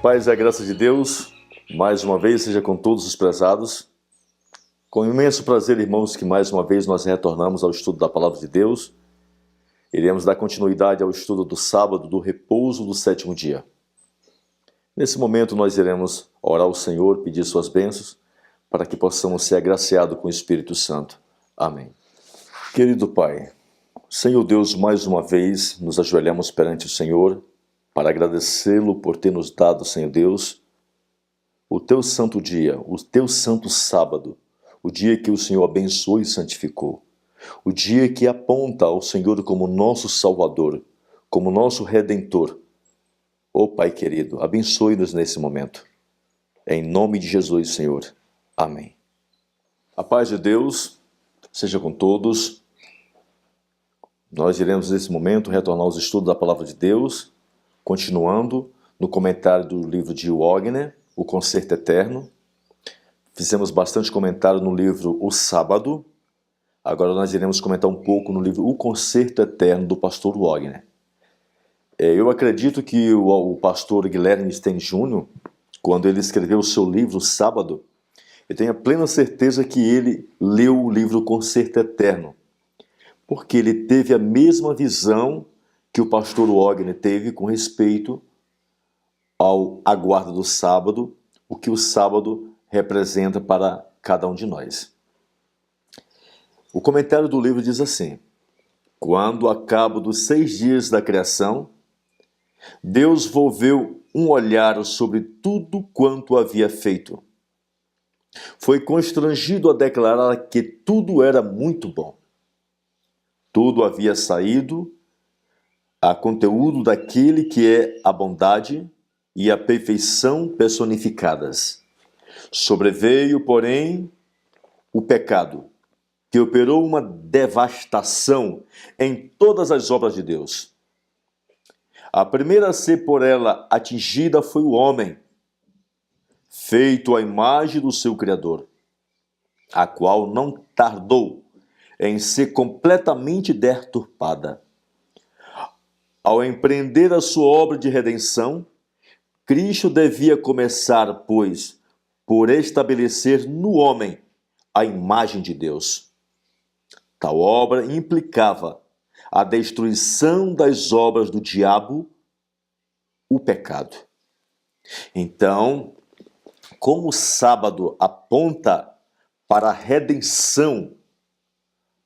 Paz e a graça de Deus, mais uma vez, seja com todos os prezados. Com imenso prazer, irmãos, que mais uma vez nós retornamos ao estudo da Palavra de Deus. Iremos dar continuidade ao estudo do sábado, do repouso do sétimo dia. Nesse momento nós iremos orar ao Senhor, pedir suas bênçãos, para que possamos ser agraciados com o Espírito Santo. Amém. Querido Pai, Senhor Deus, mais uma vez nos ajoelhamos perante o Senhor, para agradecê-lo por ter nos dado, Senhor Deus, o teu santo dia, o teu santo sábado, o dia que o Senhor abençoou e santificou, o dia que aponta ao Senhor como nosso Salvador, como nosso Redentor. Ó Pai querido, abençoe-nos nesse momento. Em nome de Jesus, Senhor. Amém. A paz de Deus seja com todos. Nós iremos nesse momento retornar aos estudos da Palavra de Deus, continuando no comentário do livro de Wagner, O Concerto Eterno. Fizemos bastante comentário no livro O Sábado. Agora nós iremos comentar um pouco no livro O Concerto Eterno, do pastor Wagner. Eu acredito que o pastor Guilherme Stein Jr., quando ele escreveu o seu livro O Sábado, eu tenho a plena certeza que ele leu o livro O Concerto Eterno, porque ele teve a mesma visão que o pastor Wagner teve com respeito ao aguardo do sábado, o que o sábado representa para cada um de nós. O comentário do livro diz assim: quando, a cabo dos 6 dias da criação, Deus volveu um olhar sobre tudo quanto havia feito. Foi constrangido a declarar que tudo era muito bom. Tudo havia saído a conteúdo daquele que é a bondade e a perfeição personificadas. Sobreveio, porém, o pecado, que operou uma devastação em todas as obras de Deus. A primeira a ser por ela atingida foi o homem, feito à imagem do seu Criador, a qual não tardou em ser completamente deturpada. Ao empreender a sua obra de redenção, Cristo devia começar, pois, por estabelecer no homem a imagem de Deus. Tal obra implicava a destruição das obras do diabo, o pecado. Então, como o sábado aponta para a redenção,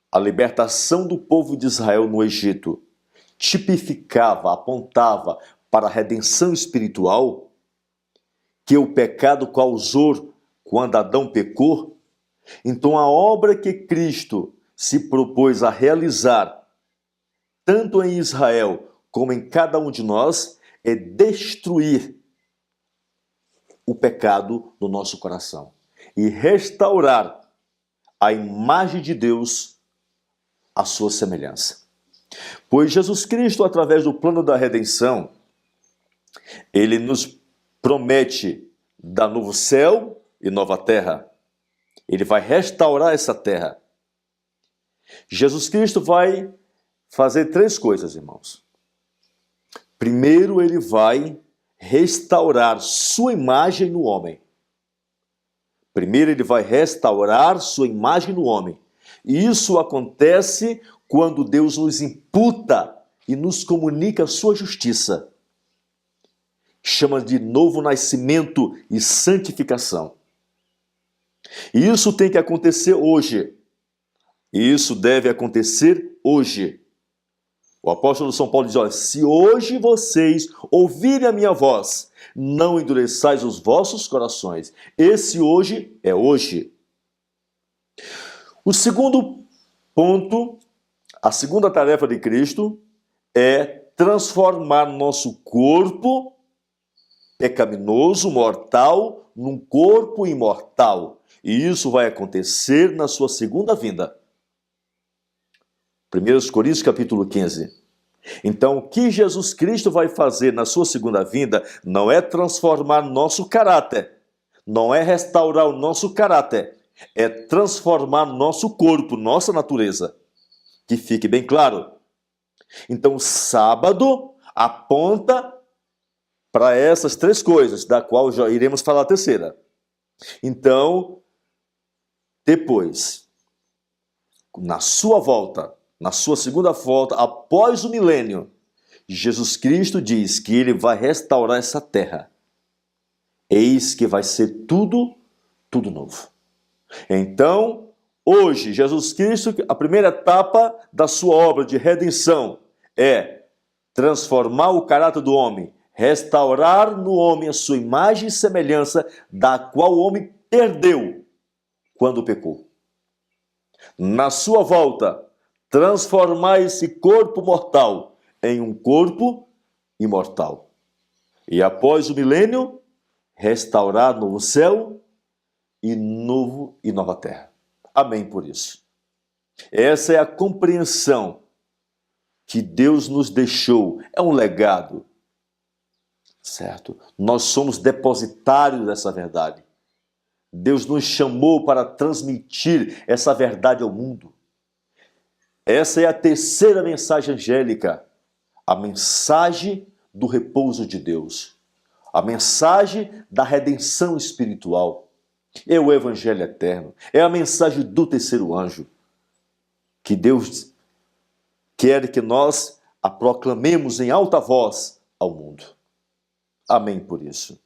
a libertação do povo de Israel no Egito, tipificava, apontava para a redenção espiritual que o pecado causou quando Adão pecou, então a obra que Cristo se propôs a realizar, tanto em Israel como em cada um de nós, é destruir o pecado do nosso coração e restaurar a imagem de Deus à sua semelhança. Pois Jesus Cristo, através do plano da redenção, ele nos promete dar novo céu e nova terra. Ele vai restaurar essa terra. Jesus Cristo vai fazer 3 coisas, irmãos. Primeiro, ele vai restaurar sua imagem no homem. Primeiro, ele vai restaurar sua imagem no homem. E isso acontece quando Deus nos imputa e nos comunica a sua justiça. Chama de novo nascimento e santificação. E isso tem que acontecer hoje. E isso deve acontecer hoje. O apóstolo São Paulo diz: olha, se hoje vocês ouvirem a minha voz, não endureçais os vossos corações. Esse hoje é hoje. O segundo ponto, a segunda tarefa de Cristo é transformar nosso corpo pecaminoso, mortal, num corpo imortal. E isso vai acontecer na sua segunda vinda. 1 Coríntios capítulo 15. Então, o que Jesus Cristo vai fazer na sua segunda vinda não é transformar nosso caráter, não é restaurar o nosso caráter, é transformar nosso corpo, nossa natureza. Que fique bem claro. Então, sábado aponta para essas três coisas, da qual já iremos falar a terceira. Então, depois, na sua volta, na sua segunda volta, após o milênio, Jesus Cristo diz que ele vai restaurar essa terra. Eis que vai ser tudo novo. Então, hoje, Jesus Cristo, a primeira etapa da sua obra de redenção é transformar o caráter do homem, restaurar no homem a sua imagem e semelhança, da qual o homem perdeu quando pecou. Na sua volta, transformar esse corpo mortal em um corpo imortal. E após o milênio, restaurar novo céu e nova terra. Amém por isso. Essa é a compreensão que Deus nos deixou. É um legado, certo? Nós somos depositários dessa verdade. Deus nos chamou para transmitir essa verdade ao mundo. Essa é a terceira mensagem angélica, a mensagem do repouso de Deus, a mensagem da redenção espiritual. É o Evangelho eterno, é a mensagem do terceiro anjo, que Deus quer que nós a proclamemos em alta voz ao mundo. Amém por isso.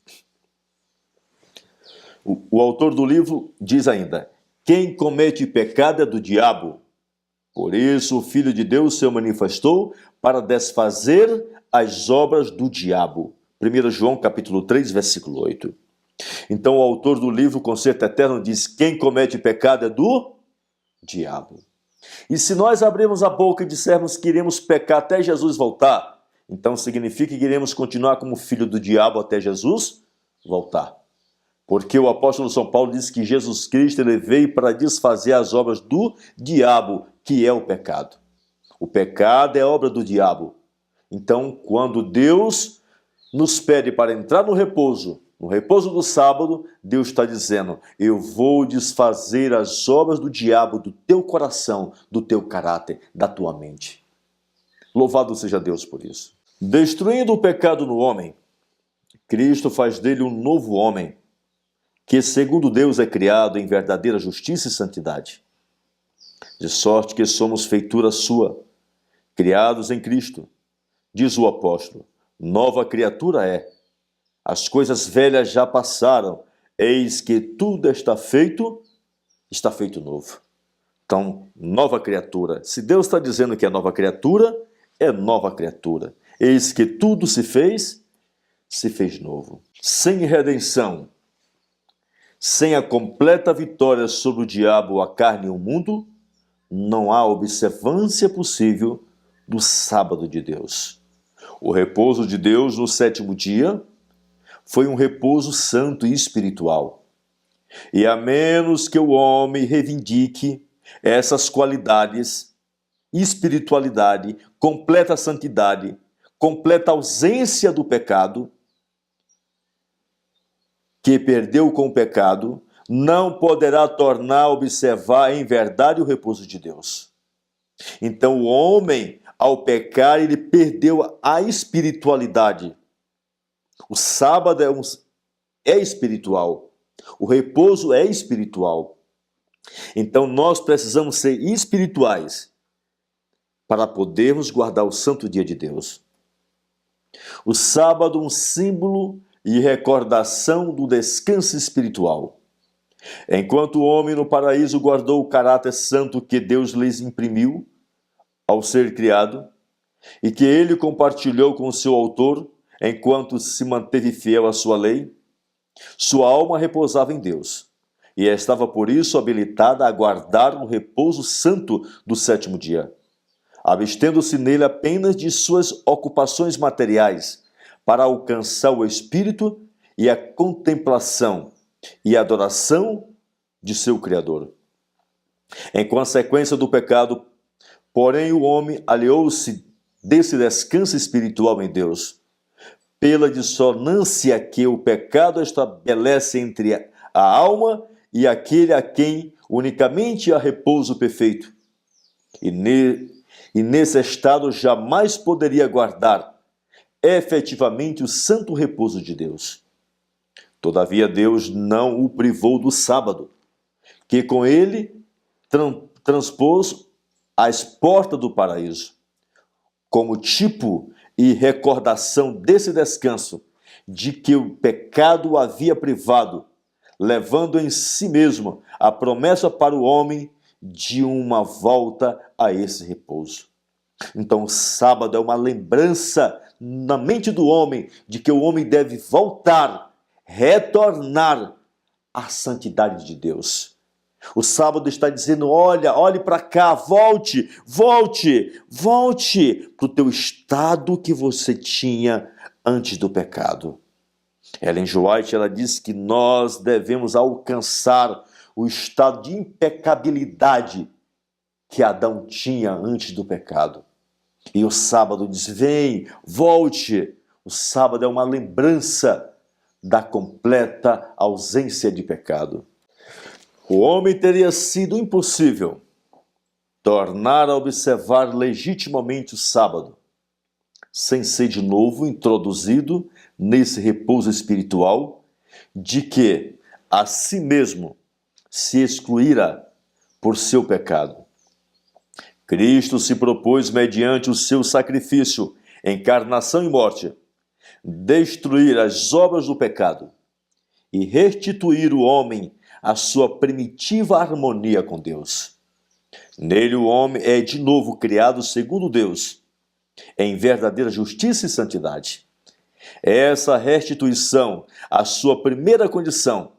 O autor do livro diz ainda: quem comete pecado é do diabo. Por isso o Filho de Deus se manifestou para desfazer as obras do diabo. 1 João capítulo 3, versículo 8. Então o autor do livro Concerto Eterno diz: quem comete pecado é do diabo. E se nós abrirmos a boca e dissermos que iremos pecar até Jesus voltar, então significa que iremos continuar como filho do diabo até Jesus voltar. Porque o apóstolo São Paulo diz que Jesus Cristo ele veio para desfazer as obras do diabo, que é o pecado. O pecado é obra do diabo. Então, quando Deus nos pede para entrar no repouso do sábado, Deus está dizendo: eu vou desfazer as obras do diabo do teu coração, do teu caráter, da tua mente. Louvado seja Deus por isso. Destruindo o pecado no homem, Cristo faz dele um novo homem, que segundo Deus é criado em verdadeira justiça e santidade. De sorte que somos feitura sua, criados em Cristo. Diz o apóstolo: nova criatura é. As coisas velhas já passaram, eis que tudo está feito novo. Então, nova criatura. Se Deus está dizendo que é nova criatura, é nova criatura. Eis que tudo se fez novo. Sem redenção, sem a completa vitória sobre o diabo, a carne e o mundo, não há observância possível do sábado de Deus. O repouso de Deus no sétimo dia foi um repouso santo e espiritual. E a menos que o homem reivindique essas qualidades, espiritualidade, completa santidade, completa ausência do pecado, que perdeu com o pecado, não poderá tornar a observar em verdade o repouso de Deus. Então o homem, ao pecar, ele perdeu a espiritualidade. O sábado é espiritual. O repouso é espiritual. Então nós precisamos ser espirituais para podermos guardar o santo dia de Deus. O sábado, um símbolo e recordação do descanso espiritual. Enquanto o homem no paraíso guardou o caráter santo que Deus lhes imprimiu ao ser criado, e que ele compartilhou com o seu autor enquanto se manteve fiel à sua lei, sua alma repousava em Deus, e estava por isso habilitada a guardar o repouso santo do sétimo dia, abstendo-se nele apenas de suas ocupações materiais, para alcançar o espírito e a contemplação e adoração de seu Criador. Em consequência do pecado, porém, o homem aliou-se desse descanso espiritual em Deus, pela dissonância que o pecado estabelece entre a alma e aquele a quem unicamente há repouso perfeito. E nesse estado jamais poderia guardar efetivamente o santo repouso de Deus. Todavia Deus não o privou do sábado, que com ele transpôs as portas do paraíso, como tipo e recordação desse descanso, de que o pecado o havia privado, levando em si mesmo a promessa para o homem de uma volta a esse repouso. Então o sábado é uma lembrança na mente do homem de que o homem deve voltar, retornar à santidade de Deus. O sábado está dizendo, olhe para cá, volte para o teu estado que você tinha antes do pecado. Ellen G. White, ela diz que nós devemos alcançar o estado de impecabilidade que Adão tinha antes do pecado. E o sábado diz, vem, volte. O sábado é uma lembrança da completa ausência de pecado. O homem teria sido impossível tornar a observar legitimamente o sábado, sem ser de novo introduzido nesse repouso espiritual, de que a si mesmo se excluíra por seu pecado. Cristo se propôs, mediante o seu sacrifício, encarnação e morte, destruir as obras do pecado e restituir o homem à sua primitiva harmonia com Deus. Nele o homem é de novo criado segundo Deus, em verdadeira justiça e santidade. Essa restituição, a sua primeira condição,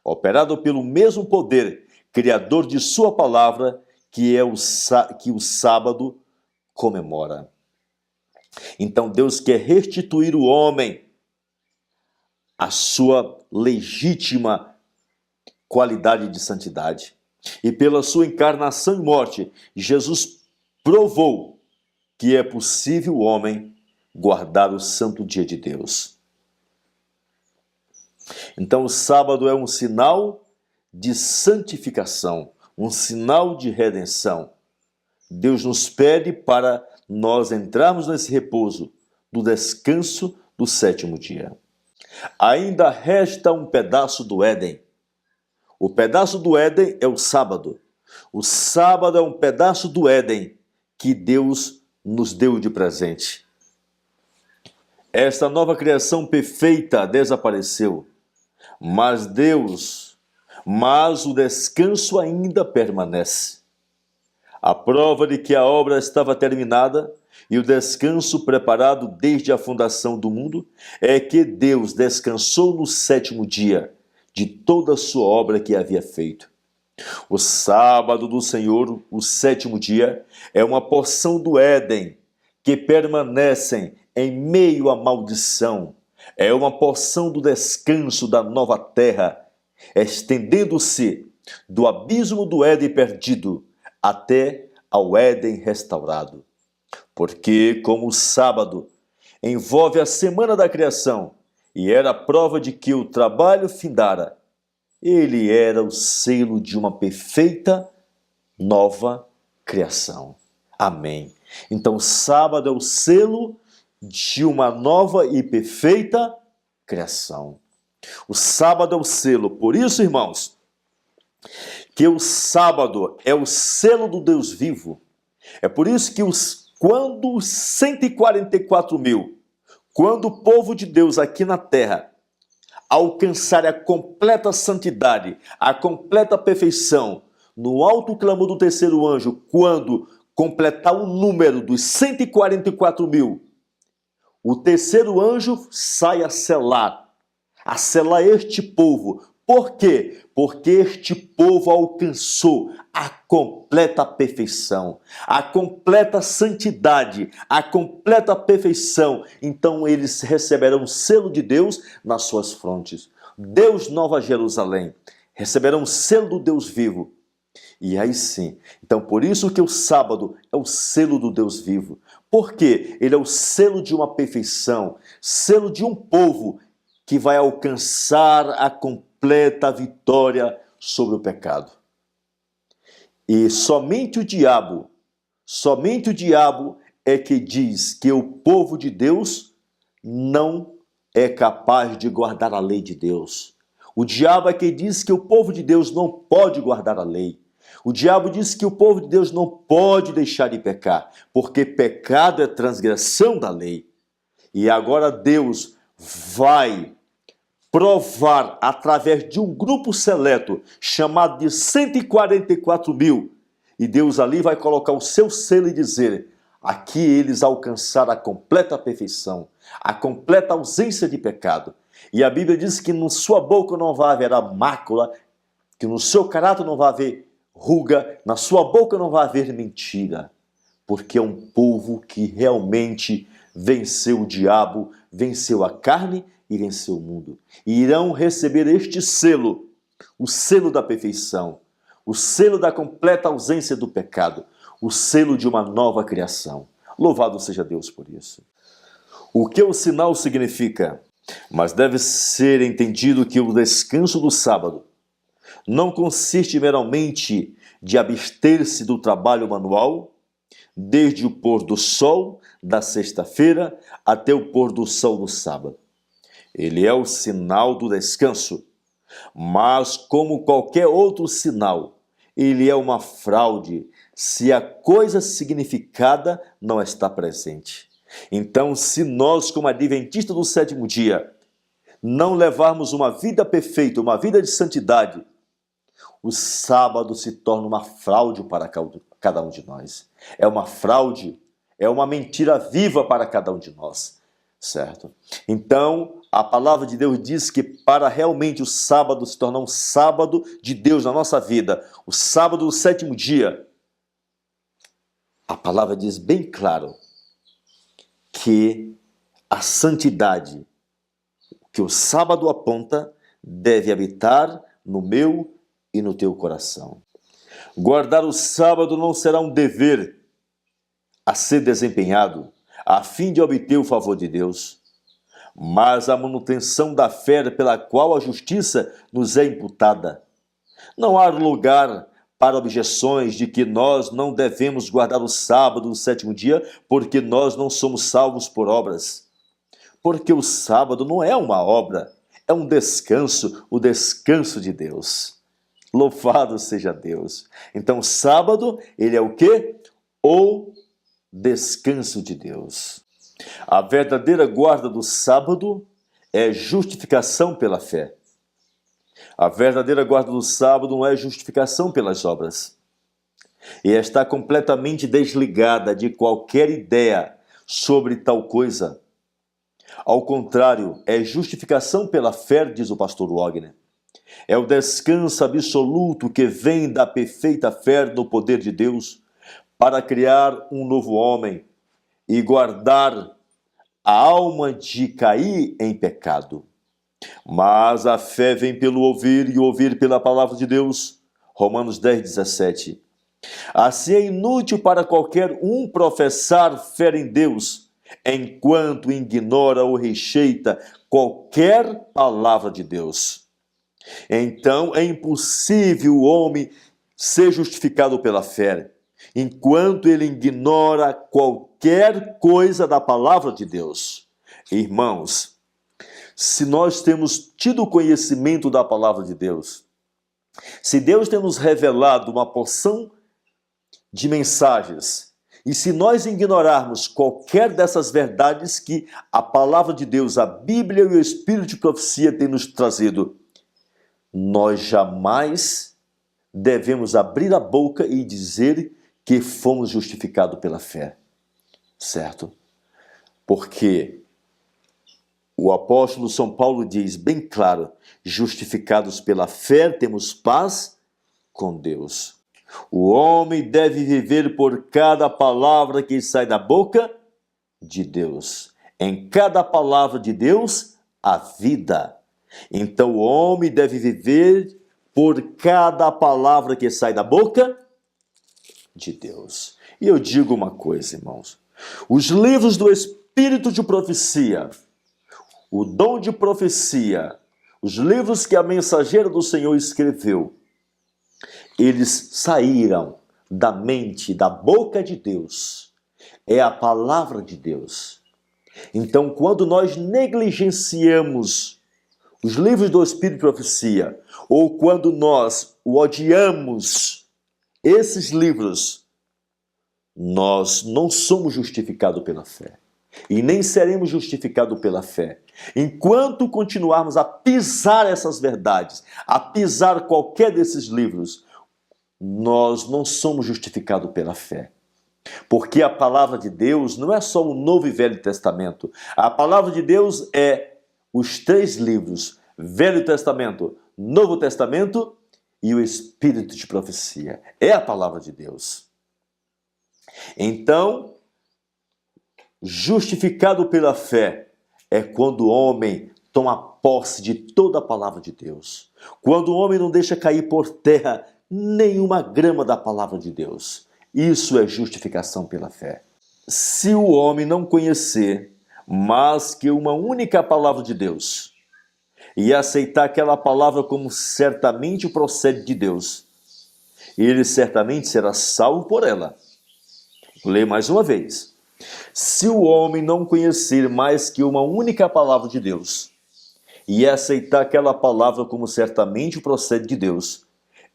operada pelo mesmo poder criador de sua palavra, que o sábado comemora. Então Deus quer restituir o homem à sua legítima qualidade de santidade. E pela sua encarnação e morte, Jesus provou que é possível o homem guardar o santo dia de Deus. Então o sábado é um sinal de santificação, um sinal de redenção. Deus nos pede para nós entrarmos nesse repouso do descanso do sétimo dia. Ainda resta um pedaço do Éden. O pedaço do Éden é o sábado. O sábado é um pedaço do Éden que Deus nos deu de presente. Esta nova criação perfeita desapareceu, mas o descanso ainda permanece. A prova de que a obra estava terminada e o descanso preparado desde a fundação do mundo é que Deus descansou no sétimo dia de toda a sua obra que havia feito. O sábado do Senhor, o sétimo dia, é uma porção do Éden que permanecem em meio à maldição. É uma porção do descanso da nova terra, estendendo-se do abismo do Éden perdido até ao Éden restaurado. Porque, como o sábado envolve a semana da criação e era a prova de que o trabalho findara, ele era o selo de uma perfeita nova criação. Amém. Então, o sábado é o selo de uma nova e perfeita criação. O sábado é o selo. Por isso, irmãos, que o sábado é o selo do Deus vivo. É por isso que quando os 144 mil, quando o povo de Deus aqui na terra alcançar a completa santidade, a completa perfeição, no alto clamor do terceiro anjo, quando completar o número dos 144 mil, o terceiro anjo sai a selar este povo. Por quê? Porque este povo alcançou a completa perfeição, a completa santidade, a completa perfeição. Então eles receberão o selo de Deus nas suas frontes. Deus Nova Jerusalém. Receberão o selo do Deus vivo. E aí sim. Então por isso que o sábado é o selo do Deus vivo. Porque ele é o selo de uma perfeição, selo de um povo que vai alcançar a completa vitória sobre o pecado. E somente o diabo é que diz que o povo de Deus não é capaz de guardar a lei de Deus. O diabo é quem diz que o povo de Deus não pode guardar a lei. O diabo diz que o povo de Deus não pode deixar de pecar, porque pecado é transgressão da lei. E agora Deus vai provar através de um grupo seleto, chamado de 144 mil, e Deus ali vai colocar o seu selo e dizer: aqui eles alcançaram a completa perfeição, a completa ausência de pecado. E a Bíblia diz que na sua boca não vai haver mácula, que no seu caráter não vai haver ruga, na sua boca não vai haver mentira, porque é um povo que realmente venceu o diabo, venceu a carne e venceu o mundo. E irão receber este selo, o selo da perfeição, o selo da completa ausência do pecado, o selo de uma nova criação. Louvado seja Deus por isso. O que o sinal significa? Mas deve ser entendido que o descanso do sábado não consiste meramente de abster-se do trabalho manual, desde o pôr do sol da sexta-feira até o pôr do sol do sábado. Ele é o sinal do descanso, mas como qualquer outro sinal, ele é uma fraude se a coisa significada não está presente. Então, se nós, como adventistas do sétimo dia, não levarmos uma vida perfeita, uma vida de santidade, o sábado se torna uma fraude para cada um de nós. É uma fraude, é uma mentira viva para cada um de nós, certo? Então, a palavra de Deus diz que para realmente o sábado se tornar um sábado de Deus na nossa vida, o sábado do sétimo dia, a palavra diz bem claro que a santidade que o sábado aponta deve habitar no meu e no teu coração. Guardar o sábado não será um dever a ser desempenhado a fim de obter o favor de Deus, mas a manutenção da fé pela qual a justiça nos é imputada. Não há lugar para objeções de que nós não devemos guardar o sábado do sétimo dia porque nós não somos salvos por obras. Porque o sábado não é uma obra, é um descanso, o descanso de Deus. Louvado seja Deus. Então, o sábado, ele é o quê? O descanso de Deus. A verdadeira guarda do sábado é justificação pela fé. A verdadeira guarda do sábado não é justificação pelas obras. E está completamente desligada de qualquer ideia sobre tal coisa. Ao contrário, é justificação pela fé, diz o pastor Wagner. É o descanso absoluto que vem da perfeita fé no poder de Deus para criar um novo homem e guardar a alma de cair em pecado. Mas a fé vem pelo ouvir e ouvir pela palavra de Deus. Romanos 10, 17. Assim é inútil para qualquer um professar fé em Deus, enquanto ignora ou rejeita qualquer palavra de Deus. Então é impossível o homem ser justificado pela fé, enquanto ele ignora qualquer coisa da palavra de Deus. Irmãos, se nós temos tido conhecimento da palavra de Deus, se Deus tem nos revelado uma porção de mensagens, e se nós ignorarmos qualquer dessas verdades que a palavra de Deus, a Bíblia e o Espírito de profecia têm nos trazido, nós jamais devemos abrir a boca e dizer que fomos justificados pela fé, certo? Porque o apóstolo São Paulo diz bem claro: justificados pela fé temos paz com Deus. O homem deve viver por cada palavra que sai da boca de Deus. Em cada palavra de Deus, há vida. Então o homem deve viver por cada palavra que sai da boca de Deus. E eu digo uma coisa, irmãos. Os livros do Espírito de profecia, o dom de profecia, os livros que a mensageira do Senhor escreveu, eles saíram da mente, da boca de Deus. É a palavra de Deus. Então, quando nós negligenciamos os livros do Espírito de Profecia, ou quando nós odiamos esses livros, nós não somos justificados pela fé. E nem seremos justificados pela fé. Enquanto continuarmos a pisar essas verdades, a pisar qualquer desses livros, nós não somos justificados pela fé. Porque a palavra de Deus não é só o Novo e Velho Testamento. A palavra de Deus é os 3 livros, Velho Testamento, Novo Testamento e o Espírito de Profecia. É a palavra de Deus. Então, justificado pela fé é quando o homem toma posse de toda a palavra de Deus. Quando o homem não deixa cair por terra nenhuma grama da palavra de Deus. Isso é justificação pela fé. Se o homem não conhecer mais que uma única palavra de Deus e aceitar aquela palavra como certamente procede de Deus, ele certamente será salvo por ela. Leia mais uma vez. Se o homem não conhecer mais que uma única palavra de Deus e aceitar aquela palavra como certamente procede de Deus,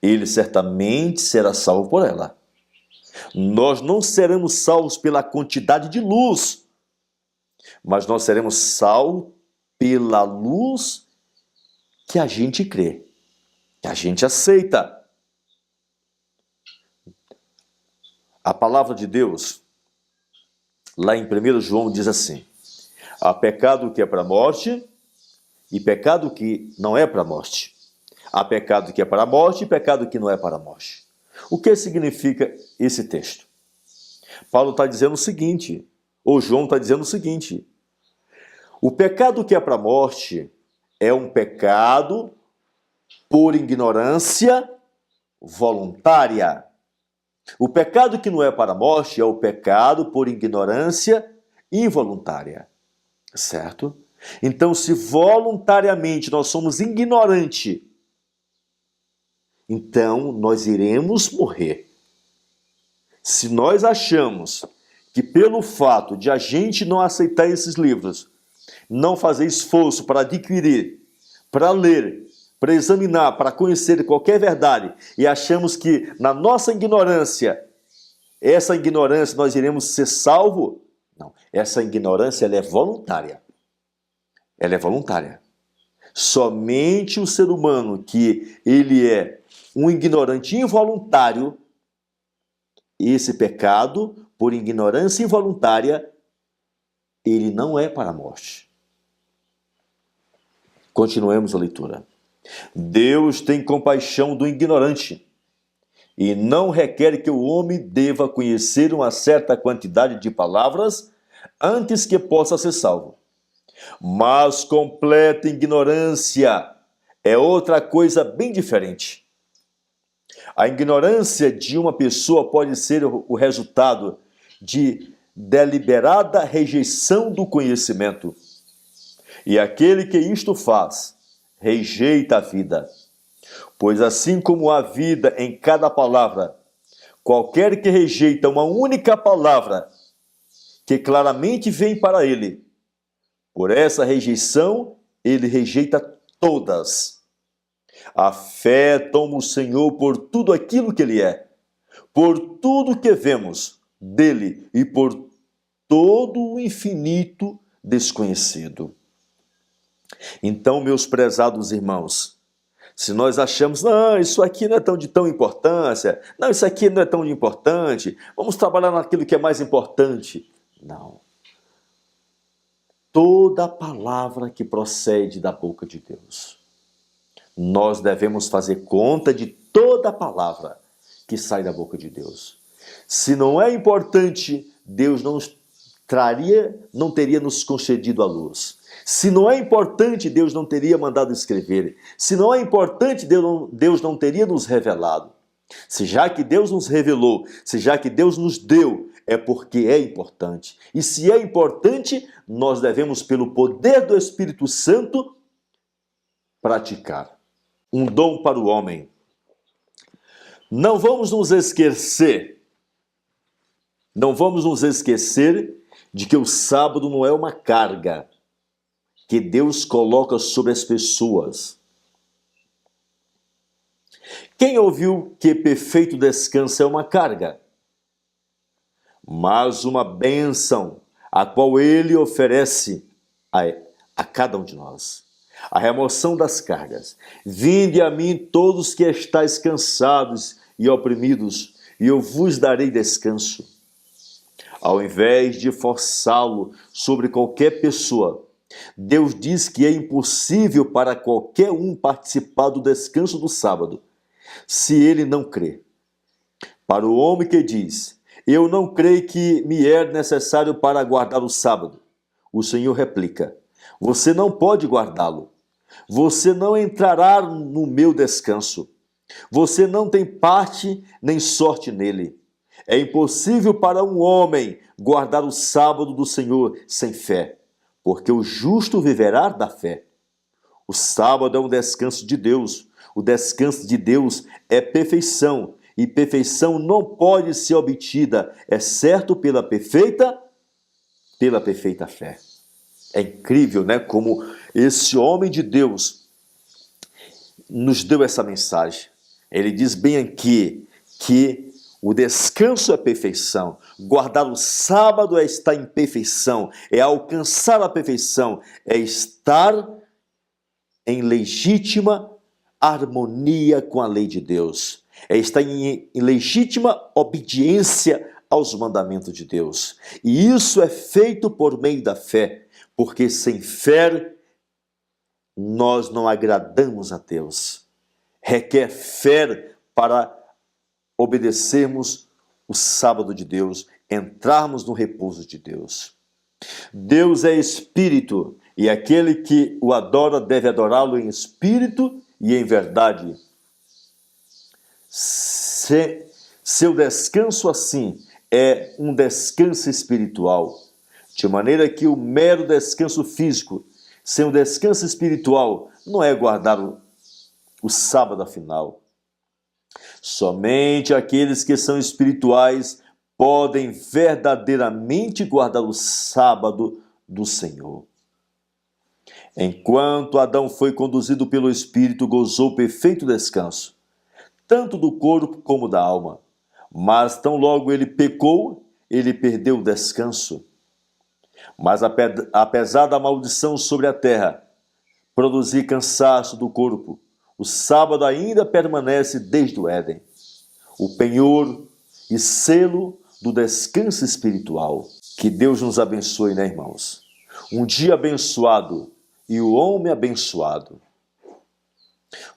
ele certamente será salvo por ela. Nós não seremos salvos pela quantidade de luz, mas nós seremos salvos pela luz que a gente crê, que a gente aceita. A palavra de Deus, lá em 1 João, diz assim: há pecado que é para a morte e pecado que não é para a morte. Há pecado que é para a morte e pecado que não é para a morte. O que significa esse texto? Paulo está dizendo o seguinte, ou João está dizendo o seguinte: o pecado que é para a morte é um pecado por ignorância voluntária. O pecado que não é para a morte é o pecado por ignorância involuntária. Certo? Então, se voluntariamente nós somos ignorantes, então nós iremos morrer. Se nós achamos que pelo fato de a gente não aceitar esses livros, não fazer esforço para adquirir, para ler, para examinar, para conhecer qualquer verdade, e achamos que na nossa ignorância, essa ignorância nós iremos ser salvos, não, essa ignorância ela é voluntária. Ela é voluntária. Somente o ser humano que ele é um ignorante involuntário, esse pecado, por ignorância involuntária, ele não é para a morte. Continuemos a leitura. Deus tem compaixão do ignorante e não requer que o homem deva conhecer uma certa quantidade de palavras antes que possa ser salvo. Mas completa ignorância é outra coisa bem diferente. A ignorância de uma pessoa pode ser o resultado de deliberada rejeição do conhecimento. E aquele que isto faz, rejeita a vida. Pois assim como há vida em cada palavra, qualquer que rejeita uma única palavra, que claramente vem para ele, por essa rejeição, ele rejeita todas. A fé toma o Senhor por tudo aquilo que Ele é, por tudo que vemos dele e por todo o infinito desconhecido. Então, meus prezados irmãos, se nós achamos, não, isso aqui não é de tão importância, não, isso aqui não é tão importante, vamos trabalhar naquilo que é mais importante. Não. Toda palavra que procede da boca de Deus, nós devemos fazer conta de toda palavra que sai da boca de Deus. Se não é importante, Deus não teria nos concedido a luz. Se não é importante, Deus não teria mandado escrever. Se não é importante, Deus não teria nos revelado. Se já que Deus nos revelou, se já que Deus nos deu, é porque é importante. E se é importante, nós devemos, pelo poder do Espírito Santo, praticar. Um dom para o homem. Não vamos nos esquecer de que o sábado não é uma carga que Deus coloca sobre as pessoas. Quem ouviu que perfeito descanso é uma carga, mas uma bênção, a qual Ele oferece a cada um de nós. A remoção das cargas. Vinde a mim todos que estáis cansados e oprimidos, e eu vos darei descanso. Ao invés de forçá-lo sobre qualquer pessoa, Deus diz que é impossível para qualquer um participar do descanso do sábado, se ele não crê. Para o homem que diz, eu não creio que me é necessário para guardar o sábado, o Senhor replica, você não pode guardá-lo. Você não entrará no meu descanso. Você não tem parte nem sorte nele. É impossível para um homem guardar o sábado do Senhor sem fé, porque o justo viverá da fé. O sábado é um descanso de Deus. O descanso de Deus é perfeição, e perfeição não pode ser obtida, exceto pela perfeita fé. É incrível, né? Como esse homem de Deus nos deu essa mensagem. Ele diz bem aqui que o descanso é perfeição. Guardar o sábado é estar em perfeição, é alcançar a perfeição, é estar em legítima harmonia com a lei de Deus. É estar em legítima obediência aos mandamentos de Deus. E isso é feito por meio da fé, porque sem fé nós não agradamos a Deus. Requer fé para obedecermos o sábado de Deus, entrarmos no repouso de Deus. Deus é espírito, e aquele que o adora deve adorá-lo em espírito e em verdade. Seu descanso, assim, é um descanso espiritual, de maneira que o mero descanso físico, sem o descanso espiritual, não é guardar o sábado afinal. Somente aqueles que são espirituais podem verdadeiramente guardar o sábado do Senhor. Enquanto Adão foi conduzido pelo Espírito, gozou perfeito descanso, tanto do corpo como da alma. Mas tão logo ele pecou, ele perdeu o descanso. Mas apesar da maldição sobre a terra produzir cansaço do corpo, o sábado ainda permanece desde o Éden, o penhor e selo do descanso espiritual. Que Deus nos abençoe, né, irmãos? Um dia abençoado e o homem abençoado.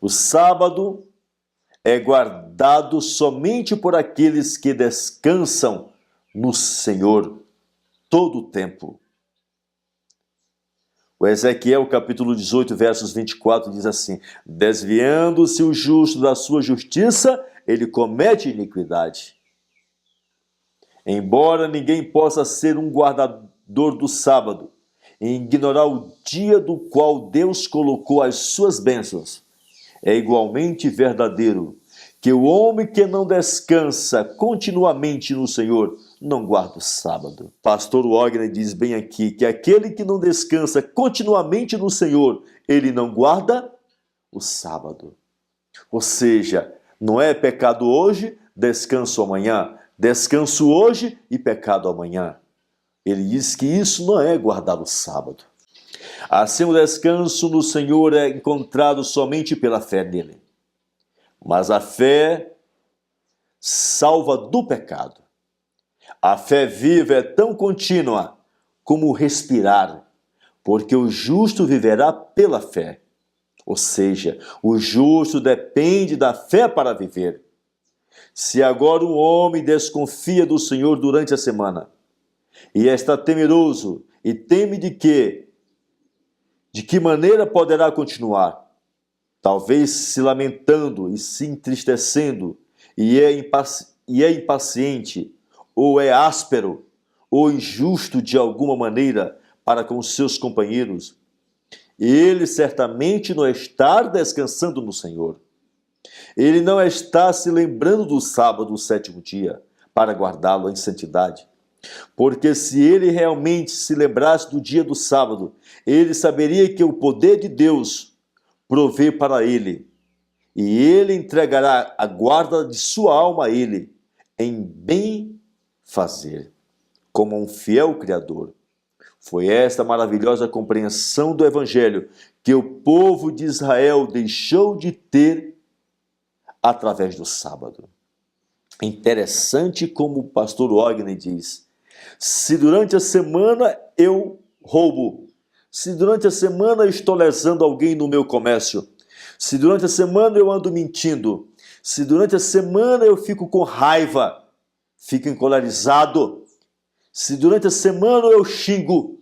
O sábado é guardado somente por aqueles que descansam no Senhor todo o tempo. O Ezequiel, capítulo 18, versos 24, diz assim: desviando-se o justo da sua justiça, ele comete iniquidade. Embora ninguém possa ser um guardador do sábado e ignorar o dia do qual Deus colocou as suas bênçãos, é igualmente verdadeiro que o homem que não descansa continuamente no Senhor não guarda o sábado. Pastor Wagner diz bem aqui que aquele que não descansa continuamente no Senhor, ele não guarda o sábado. Ou seja, não é pecado hoje, descanso amanhã. Descanso hoje e pecado amanhã. Ele diz que isso não é guardar o sábado. Assim, o descanso no Senhor é encontrado somente pela fé nele. Mas a fé salva do pecado. A fé viva é tão contínua como o respirar, porque o justo viverá pela fé. Ou seja, o justo depende da fé para viver. Se agora um homem desconfia do Senhor durante a semana e está temeroso e teme de que maneira poderá continuar? Talvez se lamentando e se entristecendo, e é impaciente, ou é áspero, ou injusto de alguma maneira para com seus companheiros. Ele certamente não está descansando no Senhor. Ele não está se lembrando do sábado, o sétimo dia, para guardá-lo em santidade. Porque se ele realmente se lembrasse do dia do sábado, ele saberia que o poder de Deus provê para ele, e ele entregará a guarda de sua alma a ele, em bem fazer, como um fiel Criador. Foi esta maravilhosa compreensão do Evangelho que o povo de Israel deixou de ter através do sábado. Interessante como o pastor Wagner diz: se durante a semana eu roubo, se durante a semana eu estou lesando alguém no meu comércio, se durante a semana eu ando mentindo, se durante a semana eu fico com raiva, fico encolerizado, se durante a semana eu xingo,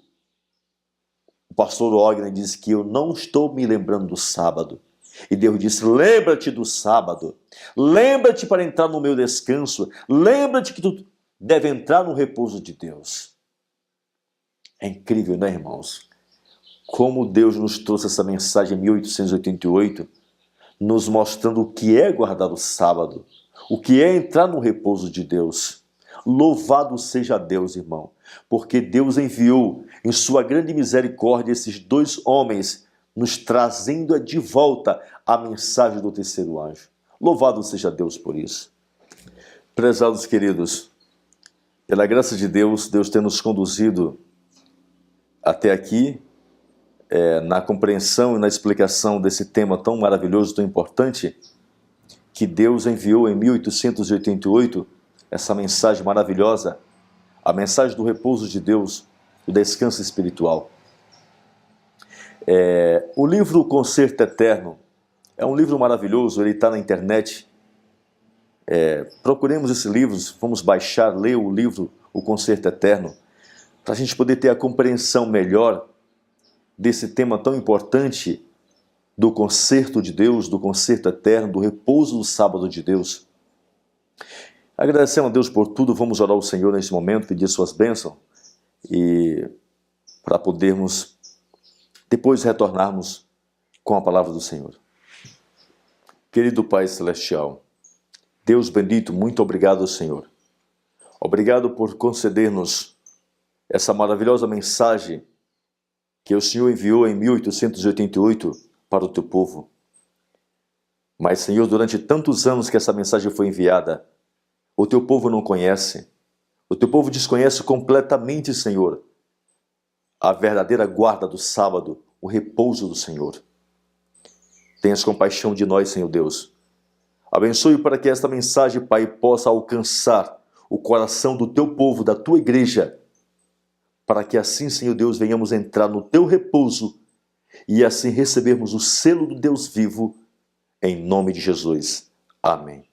o pastor Wagner diz que eu não estou me lembrando do sábado. E Deus disse: lembra-te do sábado, lembra-te para entrar no meu descanso, lembra-te que tu deve entrar no repouso de Deus. É incrível, né, irmãos? Como Deus nos trouxe essa mensagem em 1888, nos mostrando o que é guardar o sábado, o que é entrar no repouso de Deus. Louvado seja Deus, irmão, porque Deus enviou em sua grande misericórdia esses dois homens, nos trazendo de volta a mensagem do terceiro anjo. Louvado seja Deus por isso. Prezados queridos, pela graça de Deus, Deus tem nos conduzido até aqui, na compreensão e na explicação desse tema tão maravilhoso, tão importante, que Deus enviou em 1888, essa mensagem maravilhosa, a mensagem do repouso de Deus, o descanso espiritual. O livro Concerto Eterno é um livro maravilhoso, ele está na internet. Procuremos esse livro, vamos baixar, ler o livro O Concerto Eterno, para a gente poder ter a compreensão melhor desse tema tão importante do concerto de Deus, do concerto eterno, do repouso do sábado de Deus. Agradecendo a Deus por tudo, vamos orar ao Senhor nesse momento, pedir suas bênçãos, e para podermos depois retornarmos com a palavra do Senhor. Querido Pai Celestial, Deus bendito, muito obrigado, Senhor. Obrigado por conceder-nos essa maravilhosa mensagem que o Senhor enviou em 1888 para o teu povo. Mas, Senhor, durante tantos anos que essa mensagem foi enviada, o teu povo não conhece. O teu povo desconhece completamente, Senhor, a verdadeira guarda do sábado, o repouso do Senhor. Tenhas compaixão de nós, Senhor Deus. Abençoe para que esta mensagem, Pai, possa alcançar o coração do teu povo, da tua igreja, para que assim, Senhor Deus, venhamos entrar no teu repouso e assim recebermos o selo do Deus vivo, em nome de Jesus. Amém.